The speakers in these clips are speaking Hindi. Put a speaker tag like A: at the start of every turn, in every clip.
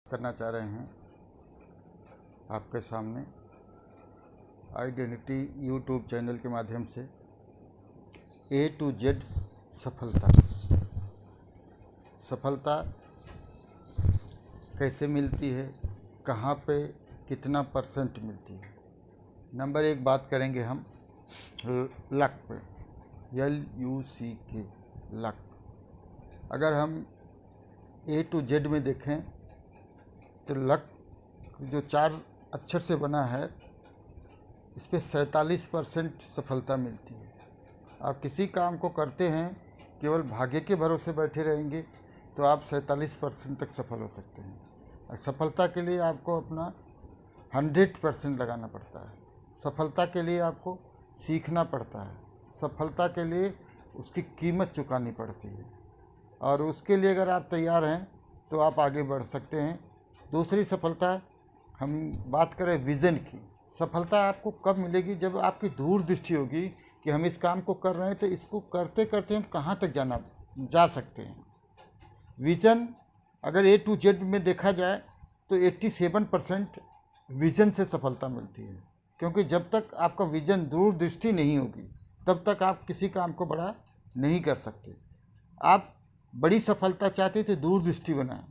A: करना चाह रहे हैं आपके सामने आइडेंटिटी यूट्यूब चैनल के माध्यम से A to Z सफलता कैसे मिलती है, कहाँ पे कितना % मिलती है। नंबर 1 बात करेंगे हम लक पे, LUCK लक। अगर हम A to Z में देखें तो लक जो 4 अक्षर से बना है, इस पर 47% सफलता मिलती है। आप किसी काम को करते हैं केवल भाग्य के भरोसे बैठे रहेंगे तो आप 47% तक सफल हो सकते हैं। और सफलता के लिए आपको अपना 100% लगाना पड़ता है। सफलता के लिए आपको सीखना पड़ता है। सफलता के लिए उसकी कीमत चुकानी पड़ती है, और उसके लिए अगर आप तैयार हैं तो आप आगे बढ़ सकते हैं। दूसरी सफलता, हम बात करें विज़न की। सफलता आपको कब मिलेगी? जब आपकी दूरदृष्टि होगी कि हम इस काम को कर रहे हैं तो इसको करते करते हम कहाँ तक जा सकते हैं। विज़न अगर A to Z में देखा जाए तो 87% विज़न से सफलता मिलती है, क्योंकि जब तक आपका विज़न दूरदृष्टि नहीं होगी तब तक आप किसी काम को बड़ा नहीं कर सकते। आप बड़ी सफलता चाहते तो दूरदृष्टि बनाएं,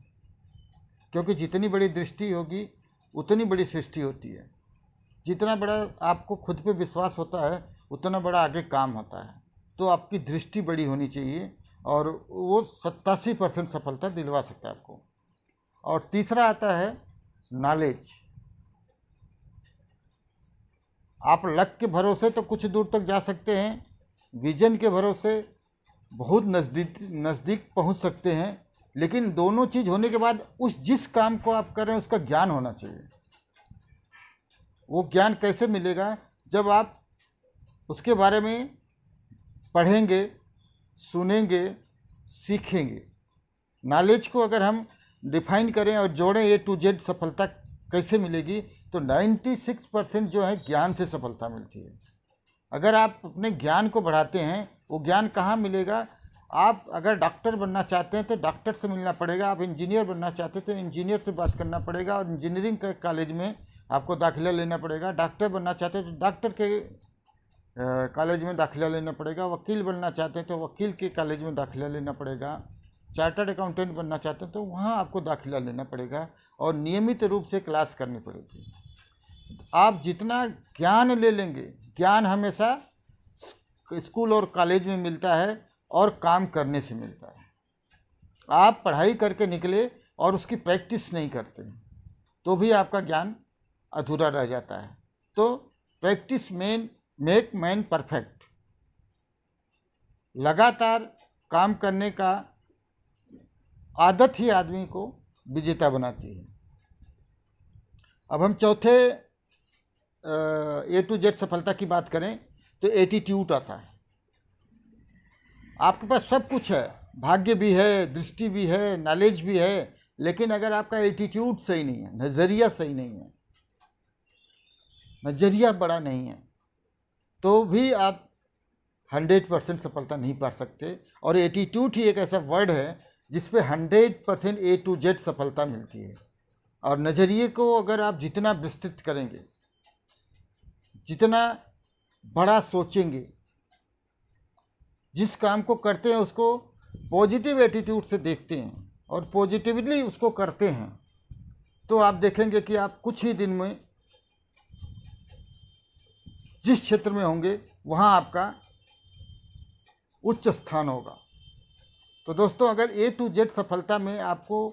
A: क्योंकि जितनी बड़ी दृष्टि होगी उतनी बड़ी सृष्टि होती है। जितना बड़ा आपको खुद पे विश्वास होता है उतना बड़ा आगे काम होता है। तो आपकी दृष्टि बड़ी होनी चाहिए, और वो 87% सफलता दिलवा सकता है आपको। और तीसरा आता है नॉलेज। आप लक के भरोसे तो कुछ दूर तक जा सकते हैं, विजन के भरोसे बहुत नज़दीक पहुंच सकते हैं, लेकिन दोनों चीज़ होने के बाद जिस काम को आप कर रहे हैं उसका ज्ञान होना चाहिए। वो ज्ञान कैसे मिलेगा? जब आप उसके बारे में पढ़ेंगे, सुनेंगे, सीखेंगे। नॉलेज को अगर हम डिफाइन करें और जोड़ें A to Z सफलता कैसे मिलेगी, तो 96% जो है ज्ञान से सफलता मिलती है। अगर आप अपने ज्ञान को बढ़ाते हैं, वो ज्ञान कहाँ मिलेगा? आप अगर डॉक्टर बनना चाहते हैं तो डॉक्टर से मिलना पड़ेगा। आप इंजीनियर बनना चाहते हैं तो इंजीनियर से बात करना पड़ेगा, और इंजीनियरिंग के कॉलेज में आपको दाखिला लेना पड़ेगा। डॉक्टर बनना चाहते हैं तो डॉक्टर के कॉलेज में दाखिला लेना पड़ेगा। वकील बनना चाहते हैं तो वकील के कॉलेज में दाखिला लेना पड़ेगा। चार्टर्ड अकाउंटेंट बनना चाहते हैं तो वहाँ आपको दाखिला लेना पड़ेगा, और नियमित रूप से क्लास करनी पड़ेगी। आप जितना ज्ञान ले लेंगे, ज्ञान हमेशा स्कूल और कॉलेज में मिलता है और काम करने से मिलता है। आप पढ़ाई करके निकले और उसकी प्रैक्टिस नहीं करते तो भी आपका ज्ञान अधूरा रह जाता है। तो प्रैक्टिस मेक मैन परफेक्ट। लगातार काम करने का आदत ही आदमी को विजेता बनाती है। अब हम चौथे A to Z सफलता की बात करें तो एटीट्यूड आता है। आपके पास सब कुछ है, भाग्य भी है, दृष्टि भी है, नॉलेज भी है, लेकिन अगर आपका एटीट्यूड सही नहीं है, नज़रिया सही नहीं है, नज़रिया बड़ा नहीं है, तो भी आप 100% सफलता नहीं पा सकते। और एटीट्यूड ही एक ऐसा वर्ड है जिस पे 100% A to Z सफलता मिलती है। और नज़रिए को अगर आप जितना विस्तृत करेंगे, जितना बड़ा सोचेंगे, जिस काम को करते हैं उसको पॉजिटिव एटीट्यूड से देखते हैं और पॉजिटिवली उसको करते हैं, तो आप देखेंगे कि आप कुछ ही दिन में जिस क्षेत्र में होंगे वहाँ आपका उच्च स्थान होगा। तो दोस्तों, अगर A to Z सफलता में आपको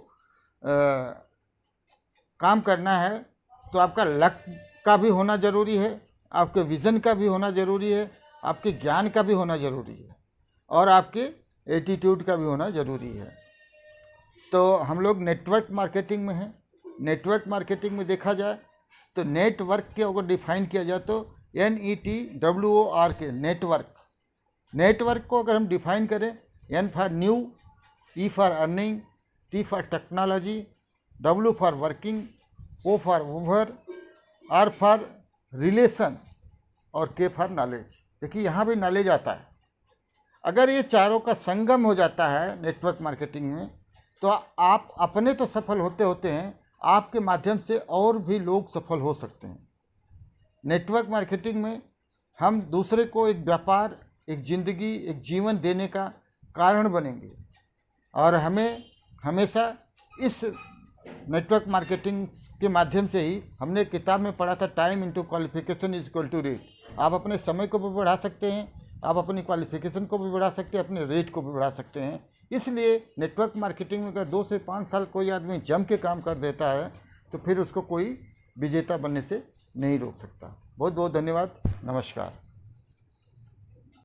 A: काम करना है तो आपका लक का भी होना ज़रूरी है, आपके विज़न का भी होना ज़रूरी है, आपके ज्ञान का भी होना ज़रूरी है, और आपके एटीट्यूड का भी होना ज़रूरी है। तो हम लोग नेटवर्क मार्केटिंग में हैं। नेटवर्क मार्केटिंग में देखा जाए तो नेटवर्क के अगर डिफाइन किया जाए तो NETWORK नेटवर्क। नेटवर्क को अगर हम डिफाइन करें, N for new, E for earning, T for technology, W for working, O for over, R for relation, और K फॉर नॉलेज। देखिए यहाँ भी नॉलेज आता है। अगर ये चारों का संगम हो जाता है नेटवर्क मार्केटिंग में, तो आप अपने तो सफल होते होते हैं, आपके माध्यम से और भी लोग सफल हो सकते हैं। नेटवर्क मार्केटिंग में हम दूसरे को एक व्यापार, एक ज़िंदगी, एक जीवन देने का कारण बनेंगे और हमें हमेशा इस नेटवर्क मार्केटिंग के माध्यम से ही, हमने किताब में पढ़ा था time into qualification is equal to rate. आप अपने समय को भी बढ़ा सकते हैं, आप अपनी क्वालिफिकेशन को भी बढ़ा सकते हैं, अपने रेट को भी बढ़ा सकते हैं। इसलिए नेटवर्क मार्केटिंग में अगर 2 से 5 साल कोई आदमी जम के काम कर देता है तो फिर उसको कोई विजेता बनने से नहीं रोक सकता। बहुत बहुत धन्यवाद। नमस्कार।